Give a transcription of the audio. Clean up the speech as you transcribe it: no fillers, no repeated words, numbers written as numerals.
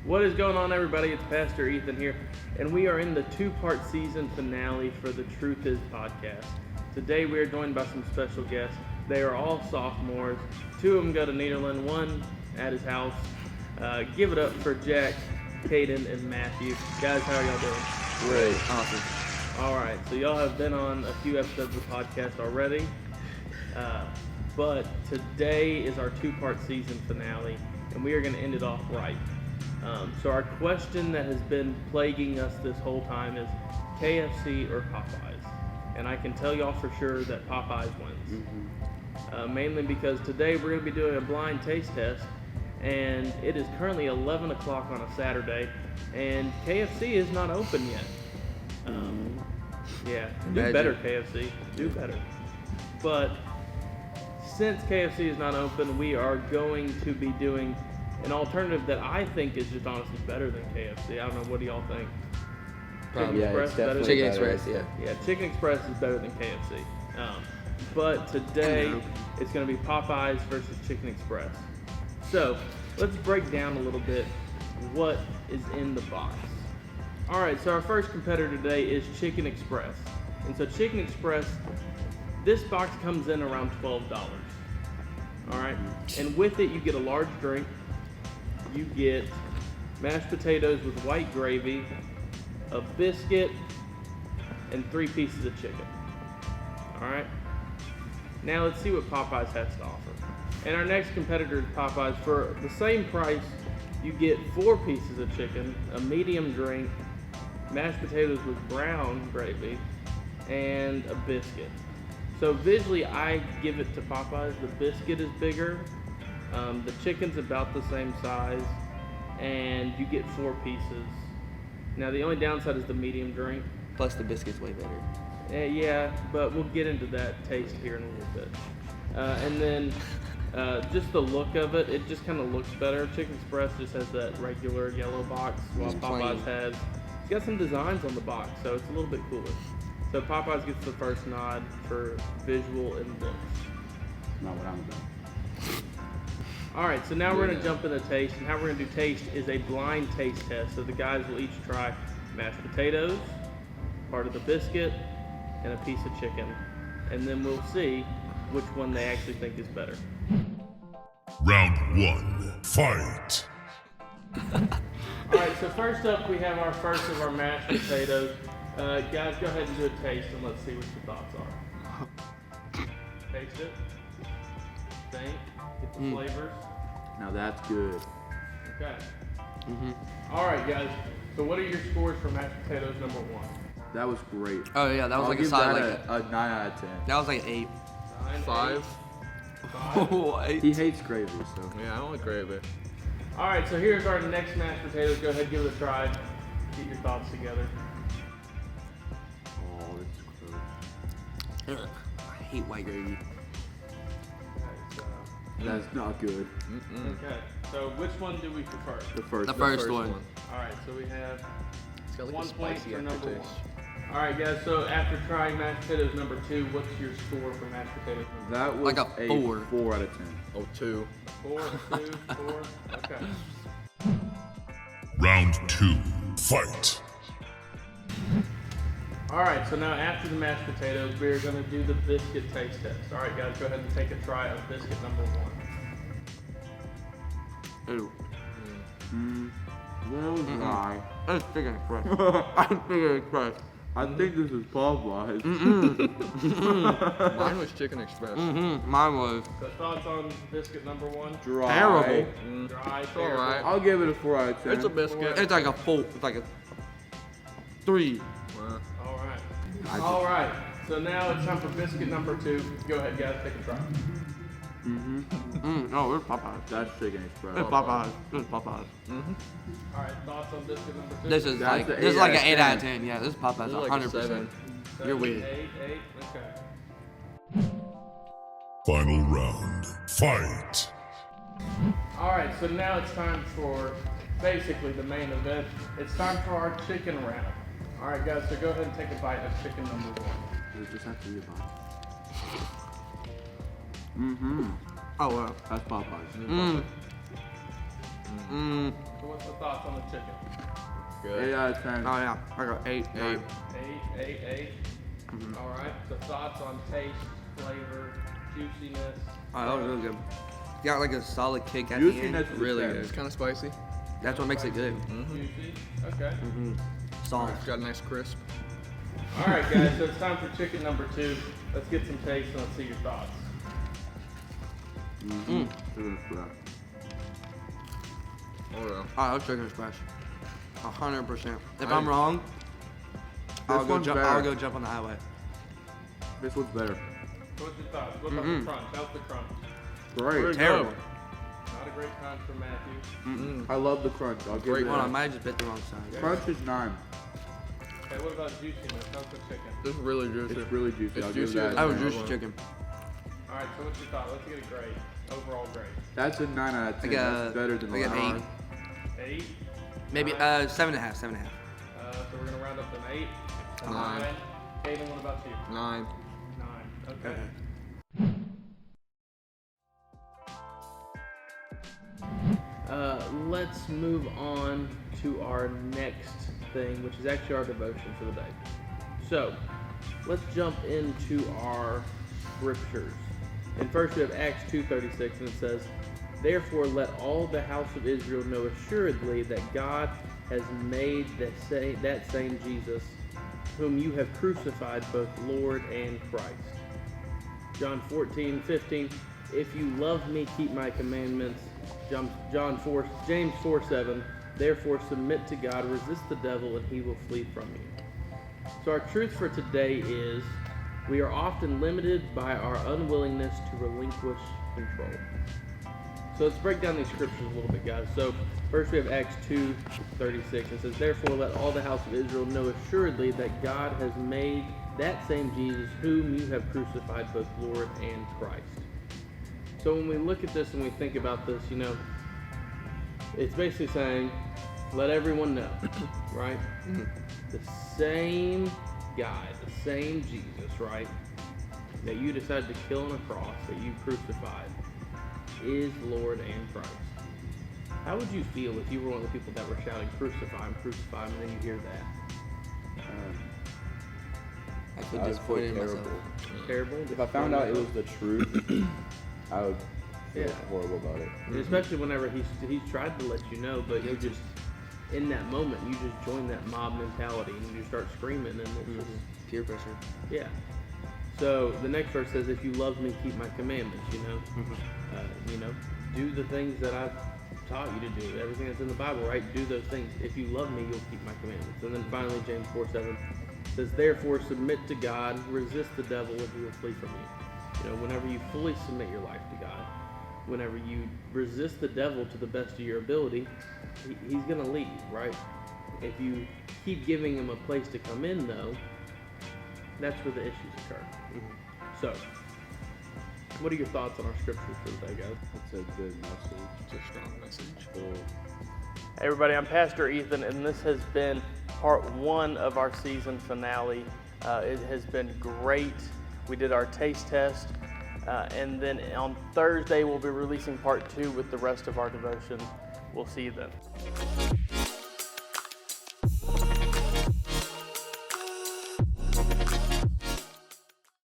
What is going on, everybody? It's Pastor Ethan here, and we are in the two-part season finale for the Truth Is podcast. Today we are joined by some special guests. They are all sophomores. Two of them go to Nederland, one at his house. Give it up for Jack, Caden, and Matthew. Guys, how are y'all doing? Great. Awesome. All right, so y'all have been on a few episodes of the podcast already, but today is our two-part season finale, and we are going to end it off right. So our question that has been plaguing us this whole time is KFC or Popeyes? And I can tell y'all for sure that Popeyes wins. Mainly because today we're going to be doing a blind taste test, and it is currently 11 o'clock on a Saturday, and KFC is not open yet. Yeah, do better, KFC. Do better. But since KFC is not open, we are going to be doing an alternative that I think is just honestly better than KFC. I don't know, what do y'all think? Probably. Chicken Express It's better definitely than Chicken Express, yeah. Yeah, Chicken Express is better than KFC. But today it's going to be Popeyes versus Chicken Express. So let's break down a little bit what is in the box. All right, so our first competitor today is Chicken Express. And so Chicken Express, this box comes in around $12. All right, and with it you get a large drink. You get mashed potatoes with white gravy, a biscuit, and 3 pieces of chicken. All right. Now let's see what Popeyes has to offer. And our next competitor is Popeyes. For the same price, you get 4 pieces of chicken, a medium drink, mashed potatoes with brown gravy, and a biscuit. So visually, I give it to Popeyes. The biscuit is bigger. The chicken's about the same size, and you get 4 pieces. Now the only downside is the medium drink. Plus the biscuit's way better. Yeah, but we'll get into that taste here in a little bit. And then just the look of it, it just kind of looks better. Chicken Express just has that regular yellow box, while Popeyes has, it's got some designs on the box, so it's a little bit cooler. So Popeyes gets the first nod for visual and looks. Not what I'm doing. All right, so now we're going to jump into taste, and how we're going to do taste is a blind taste test. So the guys will each try mashed potatoes, part of the biscuit, and a piece of chicken, and then we'll see which one they actually think is better. Round 1, fight! All right, so first up we have our first of our mashed potatoes. Guys, go ahead and do a taste, and let's see what your thoughts are. Taste it. Think. Get the flavors. Now that's good. Okay. All right, guys. So what are your scores for mashed potatoes number 1? That was great. Oh yeah, that was I'll like a give solid that like a 9 out of 10. that was like 8. 9, 5. 5. What? He hates gravy, so. Yeah, I don't like gravy. All right, so here's our next mashed potatoes. Go ahead, give it a try. Get your thoughts together. Oh, it's gross. Ugh, I hate white gravy. That's not good. Okay, so which one do we prefer? The first. The first one. All right, so we have It's got like 1 a point spicy for number 1. aftertaste. All right, guys, so after trying mashed potatoes number 2, what's your score for mashed potatoes number That was Like a 4. 4 out of 10. Oh, 2. 4? 2, 4? Okay. Round 2, fight! All right, so now after the mashed potatoes, we're going to do the biscuit taste test. All right, guys, go ahead and take a try of biscuit number 1. Ew. Well, dry. That's Chicken Express. I'm Chicken Express. I think this is Popeyes. Mine was Chicken Express. Mine was So thoughts on biscuit number 1? Dry. terrible. Dry, It's terrible. alright. I'll give it a 4 out of 10. It's a biscuit. It's like a 4. It's like a 3. All right. All right. So now it's time for biscuit number 2. Go ahead, guys, take a try. No, it's Popeyes. That's Chicken Express. It's Popeyes. It's Popeyes. All right, thoughts on biscuit number 2? This is That's like a this is 8 like out an of 8 10. out of 10. Yeah, this is Popeyes This is like a 100%. 7. You're weird. 8, okay. Final round, fight! All right, so now it's time for basically the main event. It's time for our chicken round. All right, guys, so go ahead and take a bite of chicken number 1. There's just have to be a bite. Oh wow. That's Popeyes. Mm. So what's the thoughts on the chicken? Good. 8 out of 10. Oh yeah, I got 8. 8. All right. So thoughts on taste, flavor, juiciness. Oh, that was really good. Got like a solid kick at Juiciness the is end. Really a good. 10. It's kind of spicy. That's what makes it good. Juicy. Okay. Soft. It's got a nice crisp. All right, guys. So it's time for chicken number 2. Let's get some taste and let's see your thoughts. Chicken express. Hold on. I love chicken express. 100%. If I- I'm wrong, I'll one's go better. jump on the highway. This one's better. So what's your thoughts? What about the crunch? How's the crunch? Great. Terrible. Not a great crunch for Matthew. I love the crunch. I'll give Great it Hold on, I that. might have just bit the wrong side. Crunch is 9. Okay, what about juiciness? How's the chicken? This is really juicy. It's really juicy. It's I'll give juicier that. That than was the juicy chicken. All right, so what's your thought? Let's get a grade. Overall grade. That's a 9 out of I 10. got, That's better than I the got last 8. one. 8. Maybe 7.5. So we're gonna round up to an 8. A 9. 9. Caden, what about you? 9. 9. Okay. Let's move on to our next thing, which is actually our devotion for the day. So, let's jump into our scriptures. And first we have Acts 2:36, and it says, "Therefore let all the house of Israel know assuredly that God has made that same Jesus, whom you have crucified, both Lord and Christ." John 14:15, "If you love me, keep my commandments." James 4:7, "Therefore submit to God, resist the devil, and he will flee from you." So our truth for today is, we are often limited by our unwillingness to relinquish control. So let's break down these scriptures a little bit, guys. So first we have Acts 2:36. It says, "Therefore let all the house of Israel know assuredly that God has made that same Jesus, whom you have crucified, both Lord and Christ." So when we look at this and we think about this, it's basically saying, let everyone know, right? The same guy, the same Jesus, right, that you decided to kill on a cross, that you crucified, is Lord and Christ. How would you feel if you were one of the people that were shouting, "Crucify him, crucify him," and then you hear that? I feel I would disappointed in feel myself. Terrible? If I found out it was the truth, I would feel Yeah. horrible about it. Especially whenever he's tried to let you know, but you just, in that moment, you just join that mob mentality and you start screaming, and it's just, Peer pressure. yeah. So the next verse says, "If you love me, keep my commandments." Do the things that I've taught you to do. Everything that's in the Bible, right? Do those things. If you love me, you'll keep my commandments. And then finally, James 4:7 says, "Therefore submit to God, resist the devil, and he will flee from you." Whenever you fully submit your life to God, whenever you resist the devil to the best of your ability, he's going to leave, right? If you keep giving him a place to come in, though, that's where the issues occur. So, what are your thoughts on our scriptures for today, guys? It's a good message. It's a strong message. Hey everybody, I'm Pastor Ethan, and this has been part 1 of our season finale. It has been great. We did our taste test, and then on Thursday we'll be releasing part 2 with the rest of our devotion. We'll see you then.